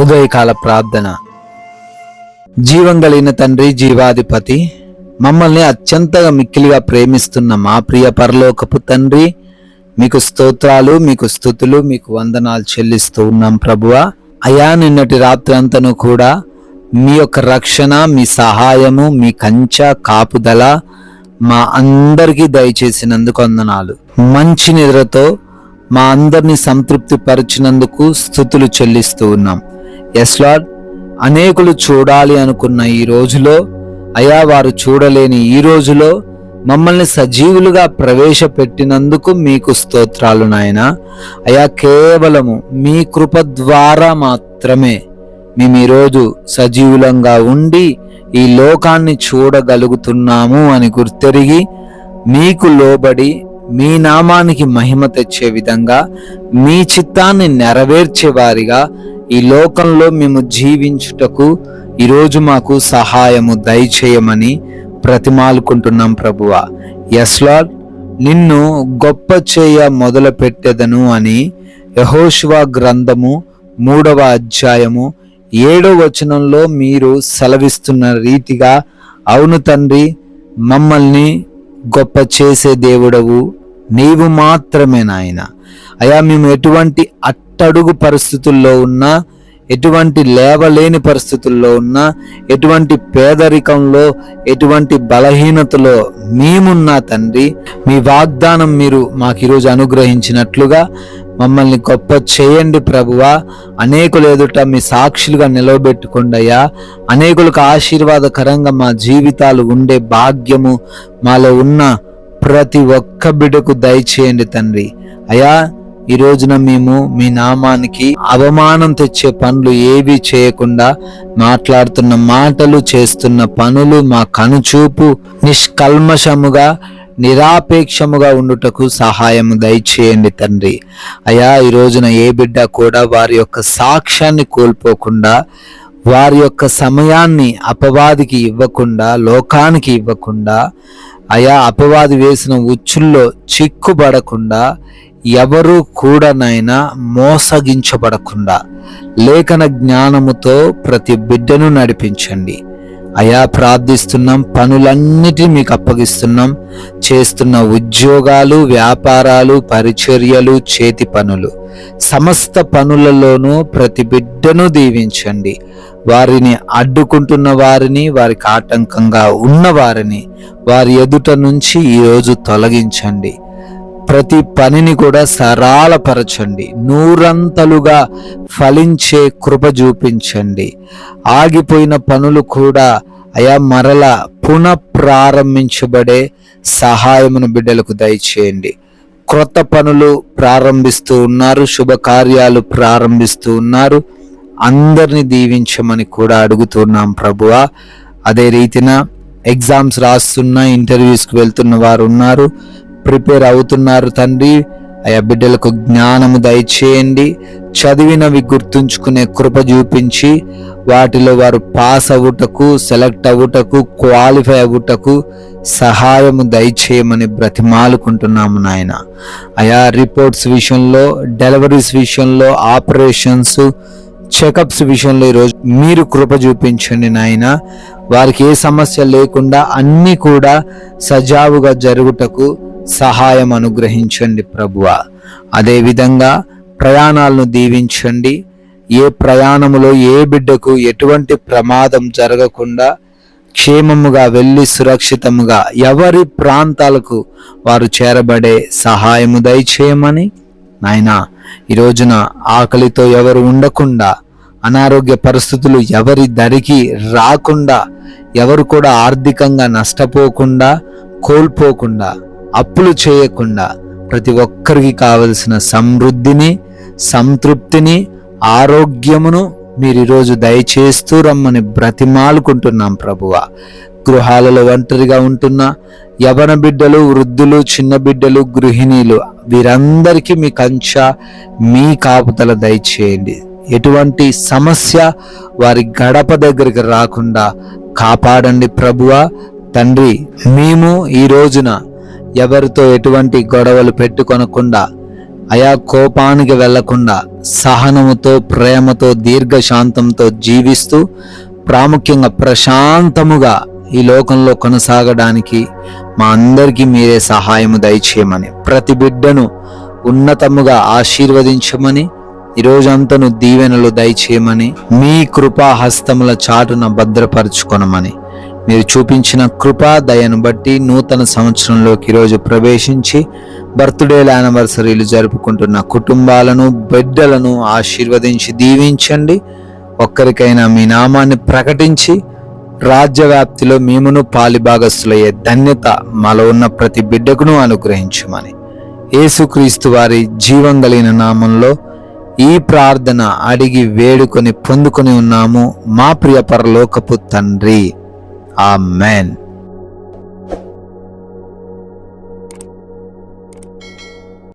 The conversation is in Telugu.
ఉదయకాల ప్రార్థన. జీవం కలిగిన తండ్రి, జీవాధిపతి, మమ్మల్ని అత్యంతగా మిక్కిలిగా ప్రేమిస్తున్న మా ప్రియ పరలోకపు తండ్రి, మీకు స్తోత్రాలు, మీకు స్తుతులు, మీకు వందనాలు చెల్లిస్తూ ఉన్నాం ప్రభువా. అయా, నిన్నటి రాత్రి అంతను కూడా మీ యొక్క రక్షణ, మీ సహాయము, మీ కంచె కాపుదల మా అందరికీ దయచేసినందుకు వందనాలు. మంచి నిద్రతో మా అందరినీ సంతృప్తి పరిచినందుకు స్తుతులు చెల్లిస్తూ ఉన్నాం. ఎస్ లార్డ్, అనేకులు చూడాలి అనుకున్న ఈ రోజులో, అయా వారు చూడలేని ఈ రోజులో మమ్మల్ని సజీవులుగా ప్రవేశపెట్టినందుకు మీకు స్తోత్రాలు నాయనా. అయా, కేవలము మీ కృప ద్వారా మాత్రమే మేము ఈరోజు సజీవులంగా ఉండి ఈ లోకాన్ని చూడగలుగుతున్నాము అని గుర్తెరిగి మీకు లోబడి మీ నామానికి మహిమ తెచ్చే విధంగా మీ చిత్తాన్ని నెరవేర్చే వారిగా ఈ లోకంలో మేము జీవించుటకు ఈరోజు మాకు సహాయము దయచేయమని ప్రతిమాలుకుంటున్నాం ప్రభువా. ఎస్ లార్డ్, నిన్ను గొప్ప చేయ మొదలు పెట్టెదను అని యెహోషువ గ్రంథము 3వ అధ్యాయము 7వ వచనంలో మీరు సెలవిస్తున్న రీతిగా, అవును తండ్రి, మమ్మల్ని గొప్ప చేసే దేవుడవు నీవు మాత్రమే నాయన. అయా, మేము ఎటువంటి అట్టడుగు పరిస్థితుల్లో ఉన్నా, ఎటువంటి లేవలేని పరిస్థితుల్లో ఉన్నా, ఎటువంటి పేదరికంలో, ఎటువంటి బలహీనతలో మేమున్నా తండ్రి, మీ వాగ్దానం మీరు మాకు ఈరోజు అనుగ్రహించినట్లుగా మమ్మల్ని గొప్ప చేయండి ప్రభువా. అనేకులు ఎదుట మీ సాక్షులుగా నిలవబెట్టుకోండి అయ్యా. అనేకులకు ఆశీర్వాదకరంగా మా జీవితాలు ఉండే భాగ్యము మాలో ఉన్న ప్రతి ఒక్క బిడ్డకు దయచేయండి తండ్రి. అయా, ఈ రోజున మేము మీ నామానికి అవమానం తెచ్చే పనులు ఏవి చేయకుండా, మాట్లాడుతున్న మాటలు, చేస్తున్న పనులు, మా కనుచూపు నిష్కల్మషముగా, నిరాపేక్షముగా ఉండుటకు సహాయము దయచేయండి తండ్రి. అయా, ఈ రోజున ఏ బిడ్డ కూడా వారి యొక్క సాక్ష్యాన్ని కోల్పోకుండా, వారి యొక్క సమయాన్ని అపవాదికి ఇవ్వకుండా, లోకానికి ఇవ్వకుండా, అయా అపవాది వేసిన ఉచ్చుల్లో చిక్కుబడకుండా, ఎవరు కూడానైనా మోసగించబడకుండా లేఖన జ్ఞానముతో ప్రతి బిడ్డను నడిపించండి అయా. ప్రార్థిస్తున్నాం, పనులన్నిటినీ మీకు అప్పగిస్తున్నాం. చేస్తున్న ఉద్యోగాలు, వ్యాపారాలు, పరిచర్యలు, చేతి పనులు, సమస్త పనులలోనూ ప్రతి బిడ్డను దీవించండి. వారిని అడ్డుకుంటున్న వారిని, వారికి ఆటంకంగా ఉన్న వారిని వారి ఎదుట నుంచి ఈరోజు తొలగించండి. ప్రతి పనిని కూడా సరళపరచండి. నూరంతలుగా ఫలించే కృప చూపించండి. ఆగిపోయిన పనులు కూడా అయా మరల పునఃప్రారంభించబడే సహాయమును బిడ్డలకు దయచేయండి. క్రొత్త పనులు ప్రారంభిస్తూ ఉన్నారు, శుభకార్యాలు ప్రారంభిస్తూ ఉన్నారు. అందరినీ దీవించమని కూడా అడుగుతున్నాం ప్రభువా. అదే రీతిన ఎగ్జామ్స్ రాస్తున్న, ఇంటర్వ్యూస్కి వెళ్తున్న వారు ఉన్నారు, ప్రిపేర్ అవుతున్నారు తండ్రి. అయా, బిడ్డలకు జ్ఞానము దయచేయండి. చదివినవి గుర్తుంచుకునే కృప చూపించి వాటిలో వారు పాస్ అవ్వుటకు, సెలెక్ట్ అవ్వుటకు, క్వాలిఫై అవ్వుటకు సహాయము దయచేయమని బ్రతిమాలుకుంటున్నాము నాయన. అయా, రిపోర్ట్స్ విషయంలో, డెలివరీస్ విషయంలో, ఆపరేషన్స్, చెకప్స్ విషయంలో ఈరోజు మీరు కృప చూపించండి నాయన. వారికి ఏ సమస్య లేకుండా అన్నీ కూడా సజావుగా జరుగుటకు సహాయం అనుగ్రహించండి ప్రభువా. అదేవిధంగా ప్రయాణాలను దీవించండి. ఏ ప్రయాణములో ఏ బిడ్డకు ఎటువంటి ప్రమాదం జరగకుండా క్షేమముగా వెళ్ళి సురక్షితముగా ఎవరి ప్రాంతాలకు వారు చేరబడే సహాయము దయచేయమని నాయనా. ఈ రోజున ఆకలితో ఎవరు ఉండకుండా, అనారోగ్య పరిస్థితులు ఎవరి దరికి రాకుండా, ఎవరు కూడా ఆర్థికంగా నష్టపోకుండా, కోల్పోకుండా, అప్పులు చేయకుండా ప్రతి ఒక్కరికి కావలసిన సమృద్ధిని, సంతృప్తిని, ఆరోగ్యమును మీరు ఈరోజు దయచేస్తూ రమ్మని బ్రతిమాలుకుంటున్నాం ప్రభువా. గృహాలలో ఒంటరిగా ఉంటున్న యవన బిడ్డలు, వృద్ధులు, చిన్న బిడ్డలు, గృహిణీలు, వీరందరికీ మీ కంచె, మీ కాపుదల దయచేయండి. ఎటువంటి సమస్య వారి గడప దగ్గరికి రాకుండా కాపాడండి ప్రభువా. తండ్రి, మేము ఈ రోజున ఎవరితో ఎటువంటి గొడవలు పెట్టుకొనకుండా అయా కోపానికి వెళ్లకుండా సహనముతో, ప్రేమతో, దీర్ఘశాంతంతో జీవిస్తూ ప్రాముఖ్యంగా ప్రశాంతముగా ఈ లోకంలో కొనసాగడానికి మా అందరికీ మీరే సహాయము దయచేయమని, ప్రతి బిడ్డను ఉన్నతముగా ఆశీర్వదించమని, ఈరోజంతను దీవెనలు దయచేయమని, మీ కృపా హస్తముల చాటున భద్రపరుచుకొనమని, మీరు చూపించిన కృపా దయను బట్టి నూతన సంవత్సరంలోకి ఈరోజు ప్రవేశించి బర్త్డేల యానివర్సరీలు జరుపుకుంటున్న కుటుంబాలను, బిడ్డలను ఆశీర్వదించి దీవించండి. ఒక్కరికైనా మీ నామాన్ని ప్రకటించి రాజ్యవ్యాప్తిలో మేమును పాలిభాగస్తులయ్యే ధన్యత మాలో ఉన్న ప్రతి బిడ్డకును అనుగ్రహించమని యేసుక్రీస్తు వారి జీవం కలిగిన నామంలో ఈ ప్రార్థన అడిగి వేడుకొని పొందుకొని ఉన్నాము మా ప్రియ పరలోకపు తండ్రి. ఆమేన్.